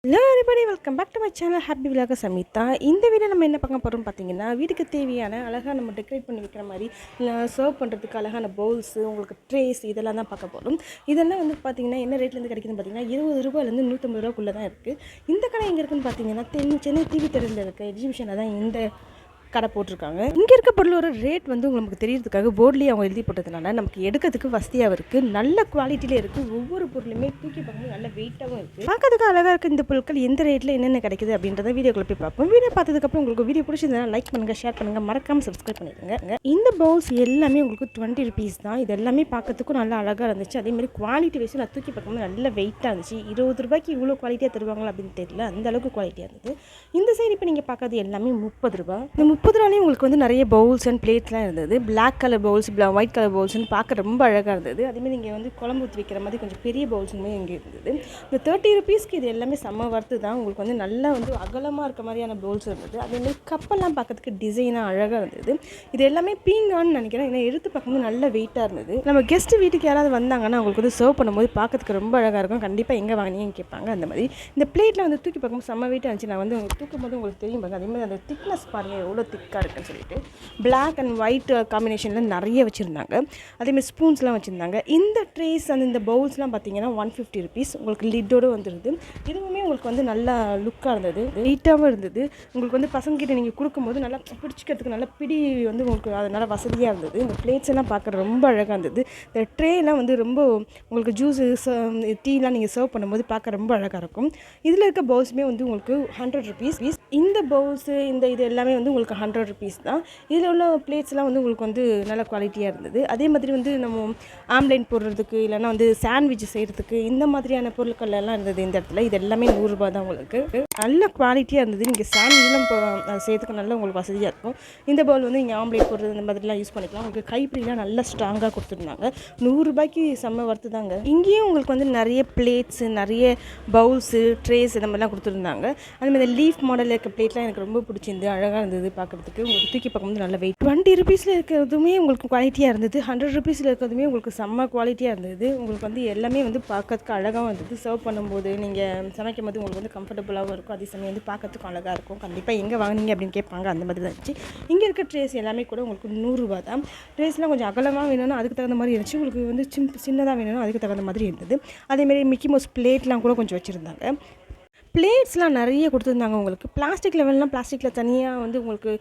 Hello everybody, welcome back to my channel Happy Vlog Samita. இந்த video நம்ம என்ன பார்க்க போறோம் பார்த்தீங்கன்னா, வீட்டுக்கு தேவையான அழகா நம்ம டெக்கரேட் பண்ணி வைக்கிற மாதிரி சர்வ் பண்ணுறதுக்கு அழகான பவுல்ஸ், உங்களுக்கு ட்ரேஸ் இதெல்லாம் தான் பார்க்க போறோம். இதெல்லாம் வந்து பார்த்தீங்கன்னா என்ன ரேட்லேருந்து கிடைக்குதுன்னு பார்த்தீங்கன்னா ₹20 150 தான் இருக்குது. இந்த கடை எங்கே இருக்குன்னு பார்த்தீங்கன்னா சென்னை டிவி தெருவில் இருக்க எக்ஸிபிஷனில் தான் இந்த கடை போட்டிருக்காங்க. இங்கே இருக்க பொருளோட ரேட் வந்து உங்களுக்கு தெரியறதுக்காக போர்ட்லேயே அவங்க எழுதி போட்டதுனால நமக்கு எடுக்கிறதுக்கு வசதியாக இருக்குது. நல்ல குவாலிட்டியில் இருக்குது. ஒவ்வொரு பொருளுமே தூக்கி பார்க்கும்போது நல்ல வெயிட்டாகவும் இருக்குது. பார்க்கறதுக்கு அழகாக இருக்குது. இந்த பொருட்கள் எந்த ரேட்டில் என்னென்ன கிடைக்குது அப்படின்றத வீடியோக்குள்ள போய் பார்ப்போம். வீடியோ பார்த்ததுக்கப்புறம் உங்களுக்கு வீடியோ பிடிச்சிருந்தா லைக் பண்ணுங்கள், ஷேர் பண்ணுங்கள், மறக்காமல் சப்ஸ்கிரைப் பண்ணிடுங்க. இந்த பவுல்ஸ் எல்லாமே உங்களுக்கு ₹20 தான். இது எல்லாமே பார்க்கறதுக்கும் நல்லா அழகாக இருந்துச்சு. அதேமாதிரி குவாலிட்டி வைஸ் நான் தூக்கி பார்க்கும்போது நல்ல வெயிட்டாக இருந்துச்சு. ₹20 இவ்வளோ குவாலிட்டியாக தருவாங்களா அப்படின்னு தெரியல, அந்த அளவுக்கு குவாலிட்டியாக இருந்தது. இந்த சைடு இப்போ நீங்கள் பார்க்கறது எல்லாமே ₹30. இந்த ₹30 உங்களுக்கு வந்து நிறைய பவுல்ஸ் அண்ட் பிளேட்ஸ்லாம் இருந்தது. Black colour bowls, white colour பவுல்ஸ்ன்னு பார்க்க ரொம்ப அழகாக இருந்தது. அதேமாதிரி இங்கே வந்து குழம்பு ஊற்றி வைக்கிற மாதிரி கொஞ்சம் பெரிய பவுல்ஸுமே இங்கே இருந்தது. இந்த ₹30 இது எல்லாமே செம்ம வர்த்து தான். உங்களுக்கு வந்து நல்லா வந்து அகலமாக இருக்க மாதிரியான பவுல்ஸ் இருந்தது. அதேமாதிரி கப்பெல்லாம் பார்க்கறதுக்கு டிசைனாக அழகாக இருந்தது. இது எல்லாமே பீங்கான்னு நினைக்கிறேன். ஏன்னா எடுத்து பார்க்கும்போது நல்ல வெயிட்டாக இருந்தது. நம்ம கெஸ்ட்டு வீட்டுக்கு யாராவது வந்தாங்கன்னா அவங்களுக்கு வந்து சர்வ் பண்ணும்போது பார்க்கறதுக்கு ரொம்ப அழகாக இருக்கும். கண்டிப்பாக எங்கே வாங்கினீங்கன்னு கேட்பாங்க. அந்த மாதிரி இந்த பிளேட்டில் வந்து தூக்கி பார்க்கும்போது செம்ம வெயிட்டாக இருந்துச்சு. நான் வந்து தூக்கும் போது உங்களுக்கு தெரியும் பாருங்க. அதேமாதிரி அந்த திக்னஸ் பாருங்கள் எவ்வளோ திக்காக இருக்குன்னு சொல்லிட்டு பிளாக் அண்ட் ஒயிட் காம்பினேஷனில் நிறைய வச்சுருந்தாங்க. அதேமாதிரி ஸ்பூன்ஸ்லாம் வச்சுருந்தாங்க. இந்த ட்ரேஸ் அந்த இந்த பவுல்ஸ்லாம் பார்த்தீங்கன்னா ₹150 உங்களுக்கு லிட்டோடு வந்துடுது. இதுவுமே உங்களுக்கு வந்து நல்லா லுக்காக இருந்தது, நீட்டாகவும் இருந்தது. உங்களுக்கு வந்து பசங்கக்கிட்ட நீங்கள் கொடுக்கும்போது நல்லா பிடிச்சிக்கிறதுக்கு நல்லா பிடி வந்து உங்களுக்கு அதனால் வசதியாக இருந்தது. இந்த பிளேட்ஸ் எல்லாம் பார்க்க ரொம்ப அழகாக இருந்தது. இந்த ட்ரேலாம் வந்து ரொம்ப உங்களுக்கு ஜூஸு டீலாம் நீங்கள் சர்வ் பண்ணும்போது பார்க்க ரொம்ப அழகாக இருக்கும். இதில் இருக்க பவுல்ஸுமே வந்து உங்களுக்கு ₹100. இந்த பவுல்ஸு இது எல்லாமே வந்து உங்களுக்கு ₹100 தான். இதில் உள்ள பிளேட்ஸ்லாம் வந்து உங்களுக்கு வந்து நல்ல குவாலிட்டியாக இருந்தது. அதே மாதிரி வந்து நம்ம ஆம்லேட் போடுறதுக்கு இல்லைனா வந்து சாண்ட்விச் செய்கிறதுக்கு இந்த மாதிரியான பொருட்கள் எல்லாம் இருந்தது இந்த இடத்துல. இது எல்லாமே ₹100 தான். உங்களுக்கு நல்ல குவாலிட்டியாக இருந்தது. நீங்கள் சாண்ட்விச்லாம் செய்கிறதுக்கு நல்ல உங்களுக்கு வசதியாக இருக்கும். இந்த பவுல் வந்து நீங்கள் ஆம்லேட் போடுறது இந்த மாதிரிலாம் யூஸ் பண்ணிக்கலாம். உங்களுக்கு கைப்பிடிலாம் நல்லா ஸ்ட்ராங்காக கொடுத்துருந்தாங்க. ₹100 செம்ம வர்த்து தாங்க. இங்கேயும் உங்களுக்கு வந்து நிறைய பிளேட்ஸு, நிறைய பவுல்ஸு, ட்ரேஸ் இந்த மாதிரிலாம் கொடுத்துருந்தாங்க. அதுமாதிரி லீஃப் மாடலில் இருக்க பிளேட்லாம் எனக்கு ரொம்ப பிடிச்சிருந்து, அழகாக இருந்தது பார்க்குறதுக்கு. உங்களுக்கு தூக்கி பார்க்கும்போது நல்ல வெயிட். ₹20 இருக்கிறதுமே உங்களுக்கு குவாலிட்டியாக இருந்தது. ₹100 இருக்கிறதுமே உங்களுக்கு செம்ம குவாலிட்டியாக இருந்தது. உங்களுக்கு வந்து எல்லாமே வந்து பார்க்கறதுக்கு அழகாகவும் இருந்தது. சர்வ் பண்ணும்போது நீங்கள் சமைக்கும் போது உங்களுக்கு வந்து கம்ஃபர்டபுளாகவும் இருக்கும். அதே சமயம் வந்து பார்க்கறதுக்கும் அழகாக இருக்கும். கண்டிப்பாக எங்கே வாங்கினீங்க அப்படின்னு கேட்பாங்க. அந்த மாதிரி தான் இருந்துச்சு. இங்கே இருக்க ட்ரேஸ் எல்லாமே கூட உங்களுக்கு ₹100 தான். ட்ரேஸ்லாம் கொஞ்சம் அகலமாக வேணும்னா அதுக்கு தகுந்த மாதிரி இருந்துச்சு. உங்களுக்கு வந்து சின்னதாக வேணும்னா அதுக்கு தகுந்த மாதிரி இருந்தது. அதேமாதிரி மிக்கி மவுஸ் பிளேட்லாம் கூட கொஞ்சம் வச்சுருந்தாங்க. பிளேட்ஸ்லாம் நிறைய கொடுத்துருந்தாங்க. உங்களுக்கு பிளாஸ்டிக் லெவல்லாம் பிளாஸ்டிக்கில் தனியாக வந்து உங்களுக்கு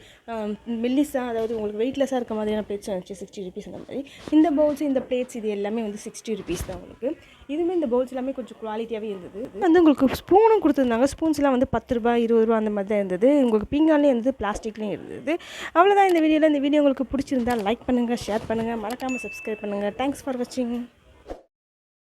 மெல்லிஸாக, அதாவது உங்களுக்கு வெயிட்லெஸ்ஸாக இருக்க மாதிரியான பிளேட்ஸ் இருந்துச்சு. ₹60 அந்த மாதிரி. இந்த பவுல்ஸ், இந்த பிளேட்ஸ் இது எல்லாமே வந்து ₹60 தான் உங்களுக்கு. இதுவுமே இந்த பவுல்ஸ் எல்லாமே கொஞ்சம் குவாலிட்டியாகவே இருந்தது. வந்து உங்களுக்கு ஸ்பூனும் கொடுத்துருந்தாங்க. ஸ்பூன்ஸ்லாம் வந்து ₹10 ₹20 அந்த மாதிரி தான் இருந்தது. உங்களுக்கு பீங்கான்லேயும் இருந்தது, பிளாஸ்டிக்லேயும் இருந்தது. அவ்வளோதான் இந்த வீடியோவில். இந்த வீடியோ உங்களுக்கு பிடிச்சிருந்தா லைக் பண்ணுங்கள், ஷேர் பண்ணுங்கள், மறக்காமல் சப்ஸ்கிரைப் பண்ணுங்கள். தேங்க்ஸ் ஃபார் வாட்சிங்.